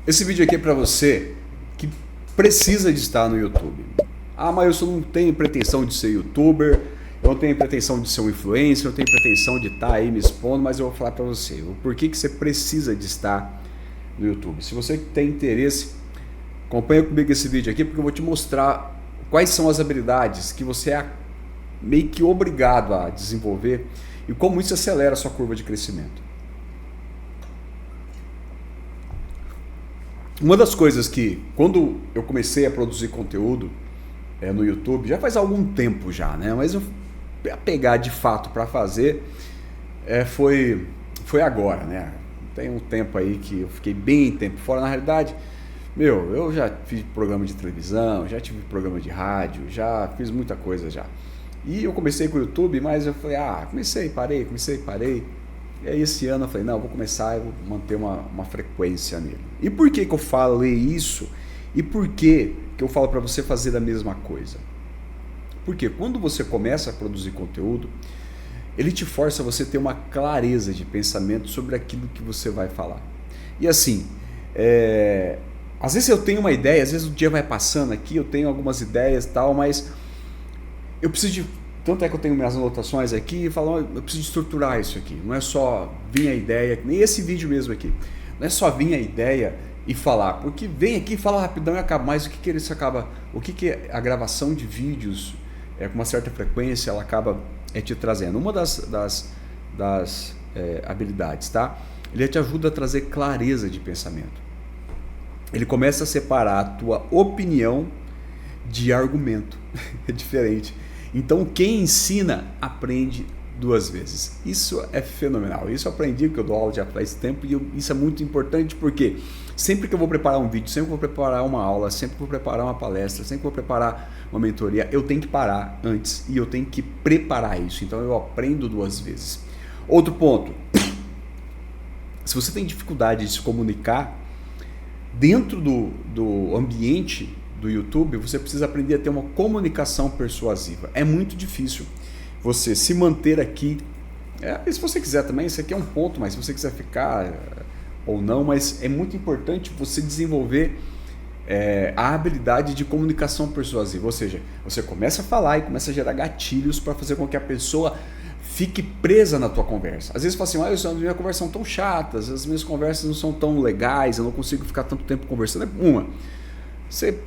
Esse vídeo aqui é para você que precisa de estar no YouTube. Ah, mas eu não tenho pretensão de ser youtuber, eu não tenho pretensão de ser um influencer, eu não tenho pretensão de estar aí me expondo, mas eu vou falar para você o porquê que você precisa de estar no YouTube. Se você tem interesse, acompanha comigo esse vídeo aqui, porque eu vou te mostrar quais são as habilidades que você é meio que obrigado a desenvolver e como isso acelera a sua curva de crescimento. Uma das coisas que, quando eu comecei a produzir conteúdo no YouTube, já faz algum tempo já, né? Mas eu pegar de fato para fazer foi agora, né? Tem um tempo aí que eu fiquei bem tempo fora. Na realidade, eu já fiz programa de televisão, já tive programa de rádio, já fiz muita coisa já. E eu comecei com o YouTube, mas eu falei, comecei, parei. E aí esse ano eu falei, não, eu vou começar, eu vou manter uma frequência nele. E por que eu falei isso? E por que eu falo para você fazer a mesma coisa? Porque quando você começa a produzir conteúdo, ele te força a você ter uma clareza de pensamento sobre aquilo que você vai falar. E assim, às vezes eu tenho uma ideia, às vezes o dia vai passando aqui, eu tenho algumas ideias e tal, mas eu preciso de... Tanto é que eu tenho minhas anotações aqui e falo, eu preciso estruturar isso aqui. Não é só vir a ideia, nem esse vídeo mesmo aqui. Não é só vir a ideia e falar, porque vem aqui, fala rapidão e acaba. Mas o que isso acaba? O que a gravação de vídeos com uma certa frequência ela acaba te trazendo? Uma das habilidades, tá? Ele te ajuda a trazer clareza de pensamento. Ele começa a separar a tua opinião de argumento. É diferente. Então quem ensina aprende duas vezes. Isso é fenomenal. Isso eu aprendi, porque eu dou aula já faz tempo, e isso é muito importante porque sempre que eu vou preparar um vídeo, sempre que eu vou preparar uma aula, sempre que eu vou preparar uma palestra, sempre que eu vou preparar uma mentoria, eu tenho que parar antes e eu tenho que preparar isso. Então eu aprendo duas vezes. Outro ponto, se você tem dificuldade de se comunicar dentro do ambiente do YouTube, você precisa aprender a ter uma comunicação persuasiva. É muito difícil você se manter aqui. Se você quiser também, isso aqui é um ponto, mas se você quiser ficar ou não, mas é muito importante você desenvolver a habilidade de comunicação persuasiva. Ou seja, você começa a falar e começa a gerar gatilhos para fazer com que a pessoa fique presa na tua conversa. Às vezes você fala assim, as minhas conversas são tão chatas, as minhas conversas não são tão legais, eu não consigo ficar tanto tempo conversando. Você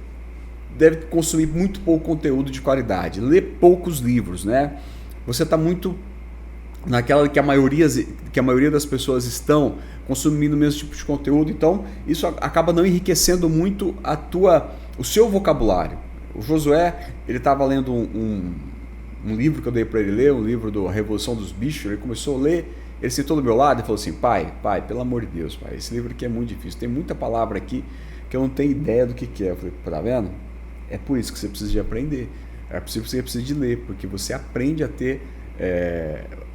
deve consumir muito pouco conteúdo de qualidade, ler poucos livros, né? Você está muito naquela que a maioria das pessoas estão consumindo o mesmo tipo de conteúdo, então isso acaba não enriquecendo muito o seu vocabulário. O Josué, ele estava lendo um livro que eu dei para ele ler, um livro do A Revolução dos Bichos, ele começou a ler, ele sentou do meu lado e falou assim, pai, pelo amor de Deus, pai, esse livro aqui é muito difícil, tem muita palavra aqui que eu não tenho ideia do que é. Eu falei, tá vendo? É por isso que você precisa de aprender, é por isso que você precisa de ler, porque você aprende a ter,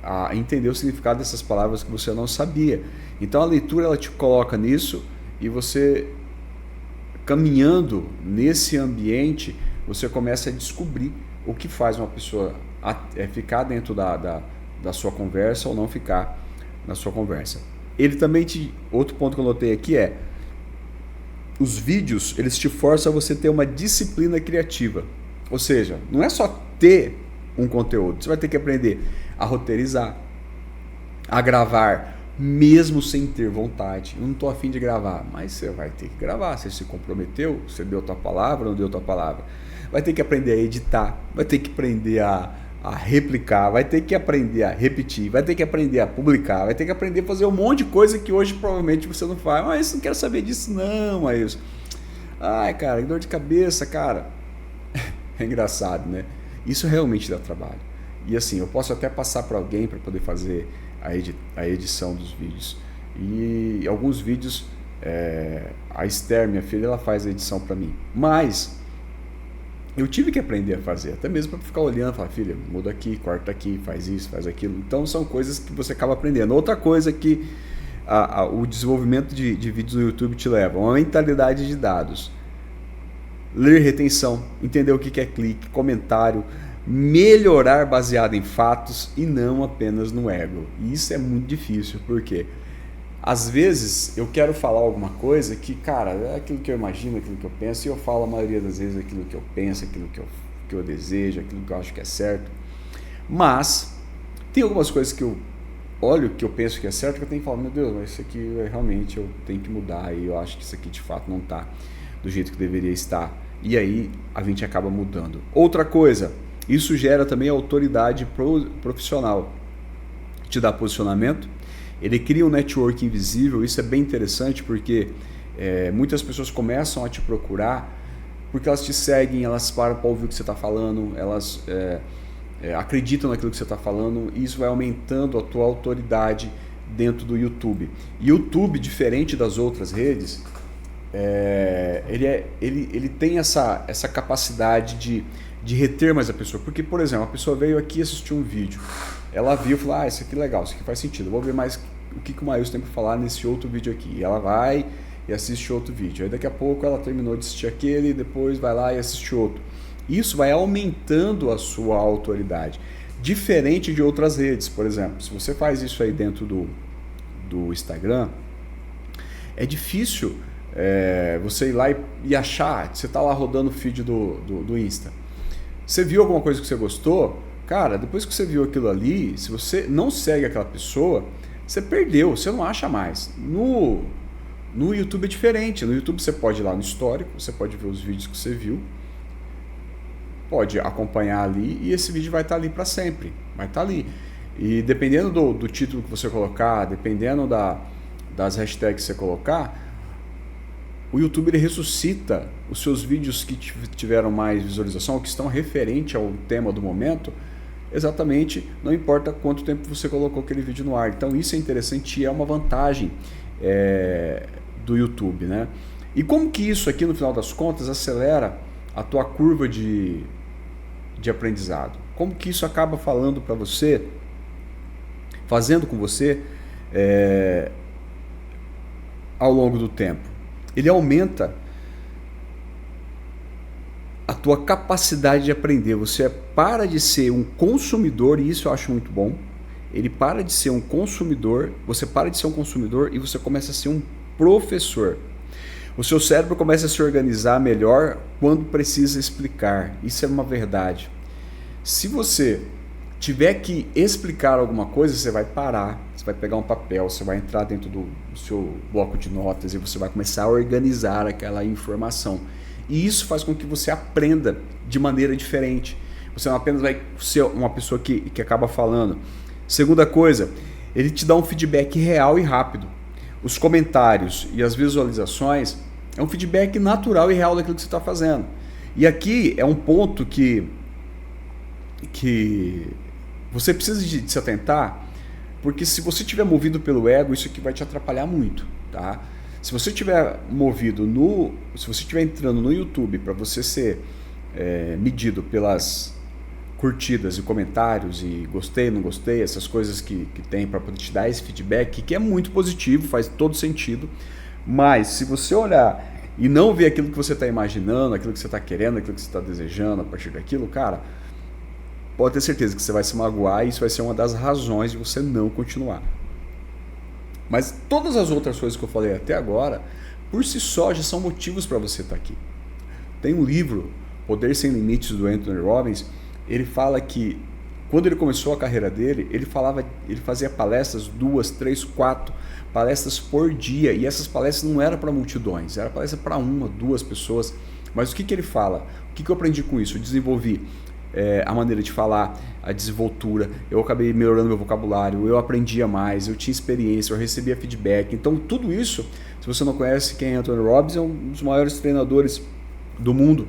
a entender o significado dessas palavras que você não sabia. Então a leitura ela te coloca nisso e você, caminhando nesse ambiente, você começa a descobrir o que faz uma pessoa ficar dentro da sua conversa ou não ficar na sua conversa. Ele também outro ponto que eu notei aqui os vídeos, eles te forçam a você ter uma disciplina criativa. Ou seja, não é só ter um conteúdo, você vai ter que aprender a roteirizar, a gravar, mesmo sem ter vontade. Eu não estou afim de gravar, mas você vai ter que gravar. Você se comprometeu, você deu tua palavra, não deu tua palavra. Vai ter que aprender a editar, vai ter que aprender a replicar, vai ter que aprender a repetir, vai ter que aprender a publicar, vai ter que aprender a fazer um monte de coisa que hoje provavelmente você não faz. Mas não quero saber disso não, mas... Ai, cara, que dor de cabeça, cara. É engraçado, né? Isso realmente dá trabalho. E assim, eu posso até passar para alguém para poder fazer a edição dos vídeos. E alguns vídeos, a Esther, minha filha, ela faz a edição para mim. Mas eu tive que aprender a fazer, até mesmo para ficar olhando, falar, filha, muda aqui, corta aqui, faz isso, faz aquilo. Então são coisas que você acaba aprendendo. Outra coisa que o desenvolvimento de vídeos no YouTube te leva, uma mentalidade de dados. Ler retenção, entender o que é clique, comentário, melhorar baseado em fatos e não apenas no ego. E isso é muito difícil, porque Às vezes eu quero falar alguma coisa que, cara, é aquilo que eu imagino, aquilo que eu penso, e eu falo a maioria das vezes aquilo que eu penso, aquilo que eu desejo, aquilo que eu acho que é certo. Mas tem algumas coisas que eu olho, que eu penso que é certo, que eu tenho que falar, meu Deus, mas isso aqui realmente eu tenho que mudar, e eu acho que isso aqui de fato não está do jeito que deveria estar. E aí a gente acaba mudando. Outra coisa, isso gera também autoridade profissional. Te dá posicionamento, ele cria um network invisível. Isso é bem interessante porque muitas pessoas começam a te procurar porque elas te seguem, elas param para ouvir o que você está falando, elas acreditam naquilo que você está falando, e isso vai aumentando a tua autoridade dentro do YouTube. YouTube, diferente das outras redes, ele tem essa capacidade de reter mais a pessoa. Porque, por exemplo, a pessoa veio aqui assistir um vídeo, ela viu e falou, isso aqui é legal, isso aqui faz sentido, vou ver mais o que o Maílson tem para falar nesse outro vídeo aqui. E ela vai e assiste outro vídeo. Aí daqui a pouco ela terminou de assistir aquele e depois vai lá e assiste outro. Isso vai aumentando a sua autoridade. Diferente de outras redes, por exemplo, se você faz isso aí dentro do Instagram, é difícil você ir lá e achar, você está lá rodando o feed do Insta. Você viu alguma coisa que você gostou? Cara, depois que você viu aquilo ali, se você não segue aquela pessoa, você perdeu, você não acha mais. No YouTube é diferente. No YouTube você pode ir lá no histórico, você pode ver os vídeos que você viu, pode acompanhar ali e esse vídeo vai estar ali para sempre, vai estar ali. E dependendo do título que você colocar, dependendo das hashtags que você colocar, o YouTube ele ressuscita os seus vídeos que tiveram mais visualização, ou que estão referente ao tema do momento, exatamente, não importa quanto tempo você colocou aquele vídeo no ar. Então isso é interessante e é uma vantagem do YouTube, né? E como que isso aqui, no final das contas, acelera a tua curva de aprendizado? Como que isso acaba falando para você, fazendo com você ao longo do tempo? Ele aumenta a tua capacidade de aprender. Você para de ser um consumidor, e isso eu acho muito bom. Ele para de ser um consumidor, você para de ser um consumidor e você começa a ser um professor. O seu cérebro começa a se organizar melhor quando precisa explicar. Isso é uma verdade. Se você tiver que explicar alguma coisa, você vai parar, você vai pegar um papel, você vai entrar dentro do seu bloco de notas e você vai começar a organizar aquela informação. E isso faz com que você aprenda de maneira diferente. Você não apenas vai ser uma pessoa que acaba falando. Segunda coisa, ele te dá um feedback real e rápido. Os comentários e as visualizações é um feedback natural e real daquilo que você está fazendo. E aqui é um ponto que você precisa de se atentar, porque se você estiver movido pelo ego, isso aqui vai te atrapalhar muito, tá? Se você estiver se você estiver entrando no YouTube para você ser medido pelas curtidas e comentários e gostei, não gostei, essas coisas que tem para poder te dar esse feedback, que é muito positivo, faz todo sentido, mas se você olhar e não ver aquilo que você está imaginando, aquilo que você está querendo, aquilo que você está desejando a partir daquilo, cara, pode ter certeza que você vai se magoar e isso vai ser uma das razões de você não continuar. Mas todas as outras coisas que eu falei até agora, por si só, já são motivos para você estar aqui. Tem um livro, Poder Sem Limites, do Anthony Robbins. Ele fala que quando ele começou a carreira dele, ele fazia palestras, 2, 3, 4 palestras por dia, e essas palestras não eram para multidões, era palestra para 1, 2 pessoas. Mas o que ele fala? O que eu aprendi com isso? Eu desenvolvi a maneira de falar, a desenvoltura, eu acabei melhorando meu vocabulário, eu aprendia mais, eu tinha experiência, eu recebia feedback. Então tudo isso, se você não conhece quem é Anthony Robbins, é um dos maiores treinadores do mundo.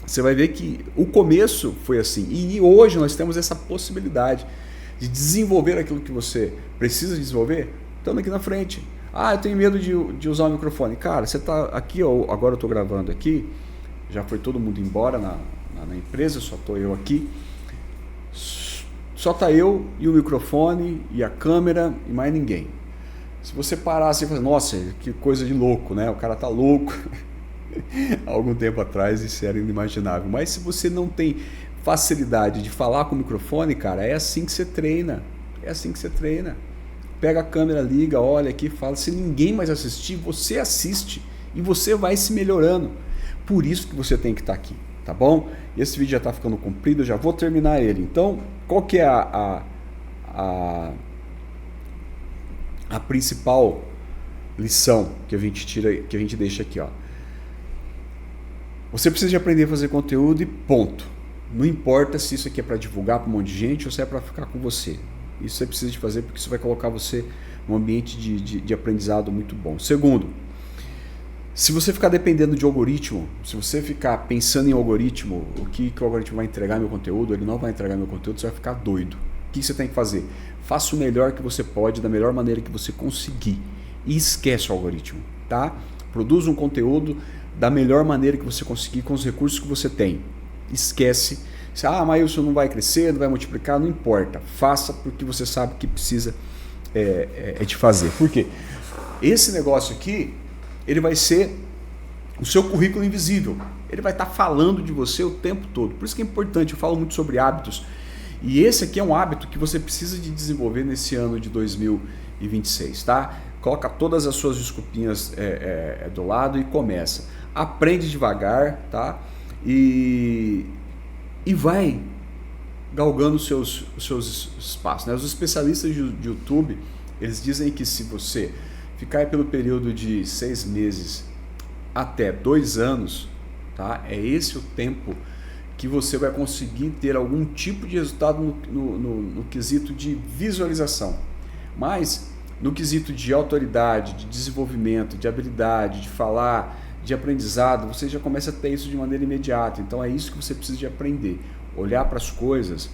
Você vai ver que o começo foi assim, e hoje nós temos essa possibilidade de desenvolver aquilo que você precisa desenvolver, estando aqui na frente. Eu tenho medo de usar o microfone. Cara, você está aqui, agora eu estou gravando aqui, já foi todo mundo embora na empresa, só estou eu aqui, só está eu e o microfone e a câmera e mais ninguém. Se você parar assim e falar, nossa, que coisa de louco, né? O cara tá louco. Há algum tempo atrás isso era inimaginável. Mas se você não tem facilidade de falar com o microfone, cara, é assim que você treina. É assim que você treina. pega a câmera, liga, olha aqui, fala. Se ninguém mais assistir, você assiste e você vai se melhorando. Por isso que você tem que estar aqui, tá bom? Esse vídeo já está ficando comprido, eu já vou terminar ele. Então, qual que é a principal lição que a gente tira, que a gente deixa aqui, ó? Você precisa de aprender a fazer conteúdo e ponto. Não importa se isso aqui é para divulgar para um monte de gente ou se é para ficar com você. Isso você precisa de fazer porque isso vai colocar você num ambiente de aprendizado muito bom. Segundo, se você ficar dependendo de algoritmo, se você ficar pensando em algoritmo, o que o algoritmo vai entregar meu conteúdo, ele não vai entregar meu conteúdo, você vai ficar doido. O que você tem que fazer? Faça o melhor que você pode, da melhor maneira que você conseguir. E esquece o algoritmo, tá? Produza um conteúdo da melhor maneira que você conseguir com os recursos que você tem. Esquece. Mas isso não vai crescer, não vai multiplicar, não importa. Faça porque você sabe que precisa de fazer. Por quê? Esse negócio aqui, ele vai ser o seu currículo invisível. Ele vai estar falando de você o tempo todo. Por isso que é importante, eu falo muito sobre hábitos. E esse aqui é um hábito que você precisa de desenvolver nesse ano de 2026, tá? Coloca todas as suas desculpinhas do lado e começa. Aprende devagar, tá? E vai galgando os seus espaços, né? Os especialistas de YouTube, eles dizem que se você ficar pelo período de 6 meses até 2 anos, tá? É esse o tempo que você vai conseguir ter algum tipo de resultado no quesito de visualização. Mas no quesito de autoridade, de desenvolvimento, de habilidade, de falar, de aprendizado, você já começa a ter isso de maneira imediata. Então é isso que você precisa de aprender. Olhar para as coisas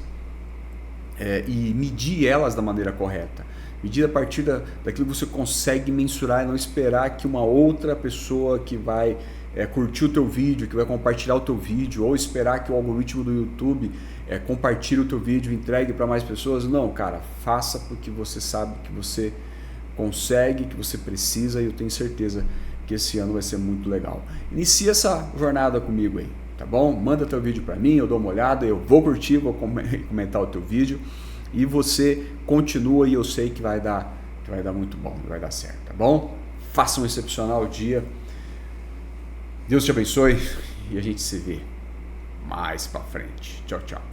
e medir elas da maneira correta. Medir a partir daquilo que você consegue mensurar e não esperar que uma outra pessoa que vai curtir o teu vídeo, que vai compartilhar o teu vídeo, ou esperar que o algoritmo do YouTube compartilhe o teu vídeo e entregue para mais pessoas. Não, cara, faça porque você sabe que você consegue, que você precisa, e eu tenho certeza que esse ano vai ser muito legal. Inicia essa jornada comigo aí, tá bom? Manda teu vídeo para mim, eu dou uma olhada, eu vou curtir, vou comentar o teu vídeo e você continua e eu sei que vai dar muito bom, vai dar certo, tá bom? Faça um excepcional dia. Deus te abençoe e a gente se vê mais pra frente. Tchau, tchau.